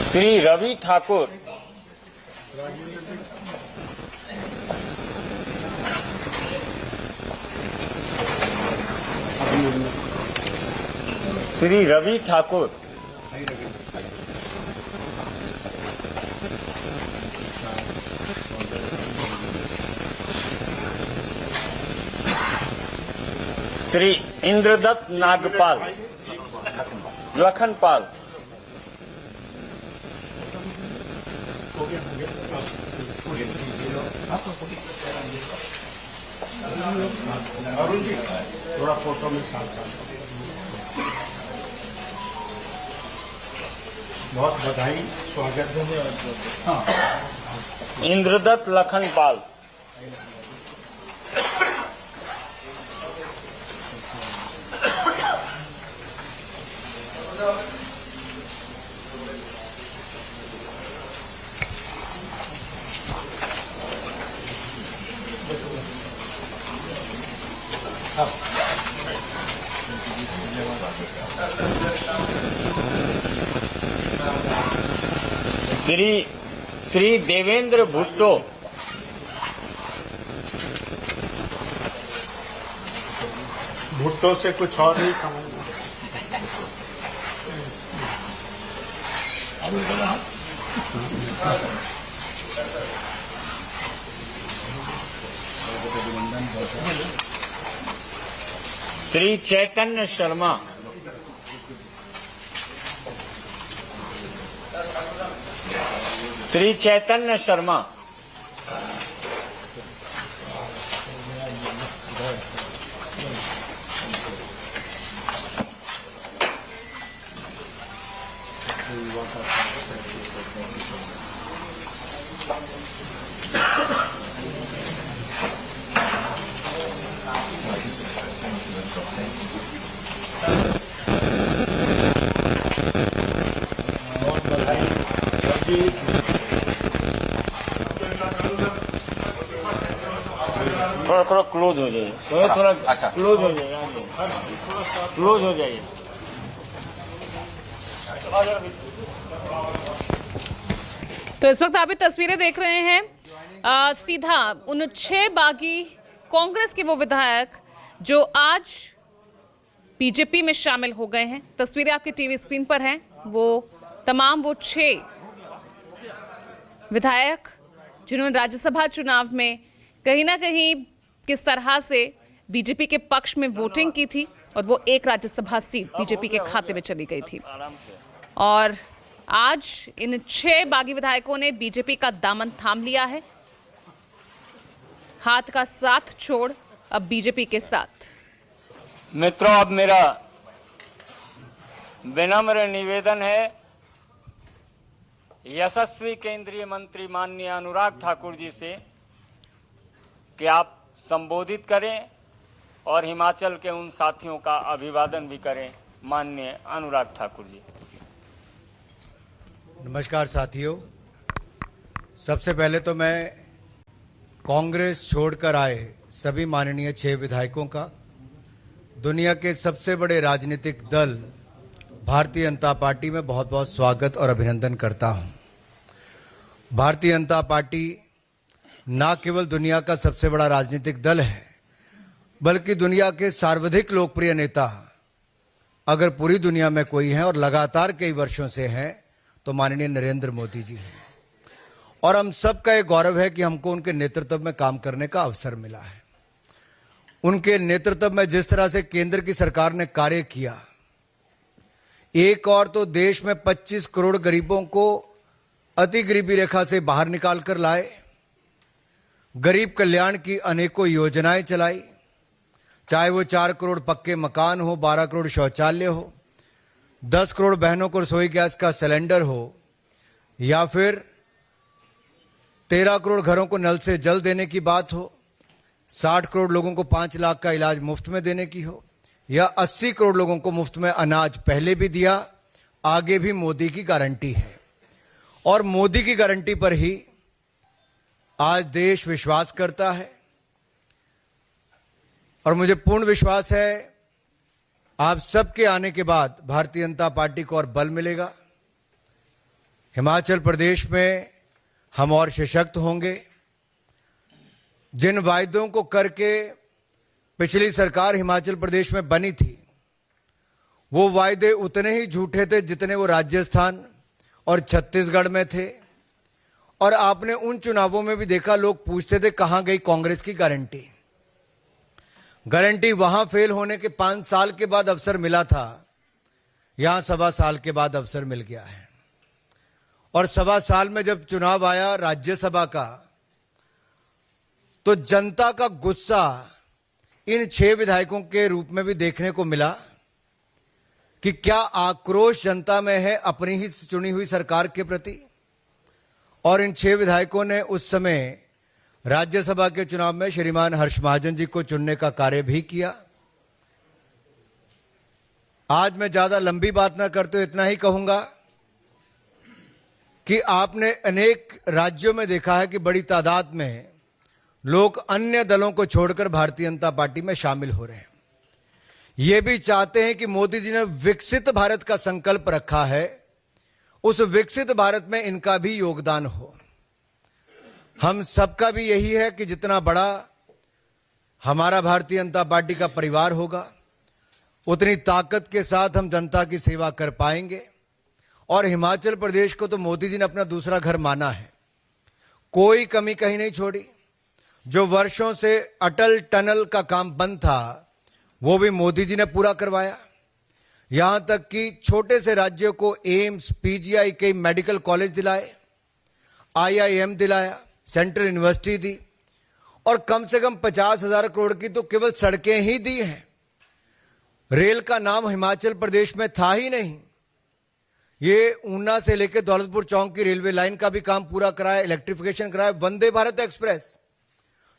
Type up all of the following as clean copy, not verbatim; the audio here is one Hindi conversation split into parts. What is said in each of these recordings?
श्री रवि ठाकुर, श्री रवि ठाकुर, श्री इंद्रदत्त नागपाल, लखनपाल, थोड़ा फोटो में साथ बहुत बधाई, स्वागत, धन्यवाद। इंद्रदत्त लखनपाल, श्री देवेंद्र भुट्टो, भुट्टो से कुछ और नहीं समझना। श्री चैतन्य शर्मा, श्री चैतन्य शर्मा, थोड़ा थोड़ा क्लोज हो जाइए, थोड़ा क्लोज हो जाइए, क्लोज हो जाइए। तो इस वक्त आप ये तस्वीरें देख रहे हैं, सीधा उन 6 बागी कांग्रेस के वो विधायक जो आज बीजेपी में शामिल हो गए हैं। तस्वीरें आपकी टीवी स्क्रीन पर हैं। वो तमाम वो 6 विधायक जिन्होंने राज्यसभा चुनाव में कहीं ना कहीं किस तरह से बीजेपी के पक्ष में वोटिंग की थी और वो एक राज्यसभा सीट बीजेपी के खाते में चली गई थी। और आज इन 6 बागी विधायकों ने बीजेपी का दामन थाम लिया है, हाथ का साथ छोड़ अब बीजेपी के साथ। मित्रों, अब मेरा विनम्र निवेदन है यशस्वी केंद्रीय मंत्री माननीय अनुराग ठाकुर जी से कि आप संबोधित करें और हिमाचल के उन साथियों का अभिवादन भी करें। माननीय अनुराग ठाकुर जी। नमस्कार साथियों, सबसे पहले तो मैं कांग्रेस छोड़कर आए सभी माननीय 6 विधायकों का दुनिया के सबसे बड़े राजनीतिक दल भारतीय जनता पार्टी में बहुत बहुत स्वागत और अभिनंदन करता हूं। भारतीय जनता पार्टी न केवल दुनिया का सबसे बड़ा राजनीतिक दल है, बल्कि दुनिया के सर्वाधिक लोकप्रिय नेता अगर पूरी दुनिया में कोई है और लगातार कई वर्षों से हैं तो माननीय नरेंद्र मोदी जी हैं। और हम सबका ये गौरव है कि हमको उनके नेतृत्व में काम करने का अवसर मिला है। उनके नेतृत्व में जिस तरह से केंद्र की सरकार ने कार्य किया, एक और तो देश में 25 करोड़ गरीबों को अति गरीबी रेखा से बाहर निकाल कर लाए, गरीब कल्याण की अनेकों योजनाएं चलाई, चाहे वो 4 करोड़ पक्के मकान हो, 12 करोड़ शौचालय हो, 10 करोड़ बहनों को रसोई गैस का सिलेंडर हो, या फिर 13 करोड़ घरों को नल से जल देने की बात हो, 60 करोड़ लोगों को 5 लाख का इलाज मुफ्त में देने की हो, या 80 करोड़ लोगों को मुफ्त में अनाज पहले भी दिया, आगे भी मोदी की गारंटी है। और मोदी की गारंटी पर ही आज देश विश्वास करता है। और मुझे पूर्ण विश्वास है आप सबके आने के बाद भारतीय जनता पार्टी को और बल मिलेगा। हिमाचल प्रदेश में हम और सशक्त होंगे। जिन वायदों को करके पिछली सरकार हिमाचल प्रदेश में बनी थी, वो वायदे उतने ही झूठे थे जितने वो राजस्थान और छत्तीसगढ़ में थे। और आपने उन चुनावों में भी देखा, लोग पूछते थे कहां गई कांग्रेस की गारंटी। गारंटी वहां फेल होने के 5 साल के बाद अवसर मिला था, यहां 1.25 साल के बाद अवसर मिल गया है। और 1.25 साल में जब चुनाव आया राज्यसभा का, तो जनता का गुस्सा इन 6 विधायकों के रूप में भी देखने को मिला कि क्या आक्रोश जनता में है अपनी ही चुनी हुई सरकार के प्रति। और इन 6 विधायकों ने उस समय राज्यसभा के चुनाव में श्रीमान हर्ष महाजन जी को चुनने का कार्य भी किया। आज मैं ज्यादा लंबी बात ना करते हुए इतना ही कहूंगा कि आपने अनेक राज्यों में देखा है कि बड़ी तादाद में लोग अन्य दलों को छोड़कर भारतीय जनता पार्टी में शामिल हो रहे हैं। ये भी चाहते हैं कि मोदी जी ने विकसित भारत का संकल्प रखा है, उस विकसित भारत में इनका भी योगदान हो। हम सबका भी यही है कि जितना बड़ा हमारा भारतीय जनता पार्टी का परिवार होगा, उतनी ताकत के साथ हम जनता की सेवा कर पाएंगे। और हिमाचल प्रदेश को तो मोदी जी ने अपना दूसरा घर माना है, कोई कमी कहीं नहीं छोड़ी। जो वर्षों से अटल टनल का काम बंद था, वो भी मोदी जी ने पूरा करवाया। यहां तक कि छोटे से राज्यों को एम्स, पीजीआई, कई मेडिकल कॉलेज दिलाए, आईआईएम दिलाया, सेंट्रल यूनिवर्सिटी दी, और कम से कम 50,000 करोड़ की तो केवल सड़कें ही दी हैं। रेल का नाम हिमाचल प्रदेश में था ही नहीं। ये ऊना से लेकर दौलतपुर चौक की रेलवे लाइन का भी काम पूरा कराया, इलेक्ट्रिफिकेशन कराया। वंदे भारत एक्सप्रेस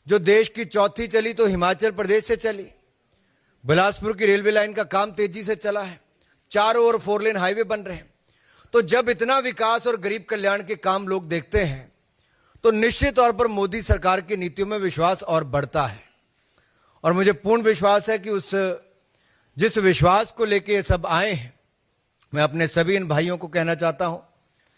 जो देश की चौथी चली तो हिमाचल प्रदेश से चली। बिलासपुर की रेलवे लाइन का काम तेजी से चला है, चारों ओर 4 लेन हाईवे बन रहे हैं। तो जब इतना विकास और गरीब कल्याण के काम लोग देखते हैं, तो निश्चित तौर पर मोदी सरकार की नीतियों में विश्वास और बढ़ता है। और मुझे पूर्ण विश्वास है कि जिस विश्वास को लेके ये सब आए हैं, मैं अपने सभी इन भाइयों को कहना चाहता हूं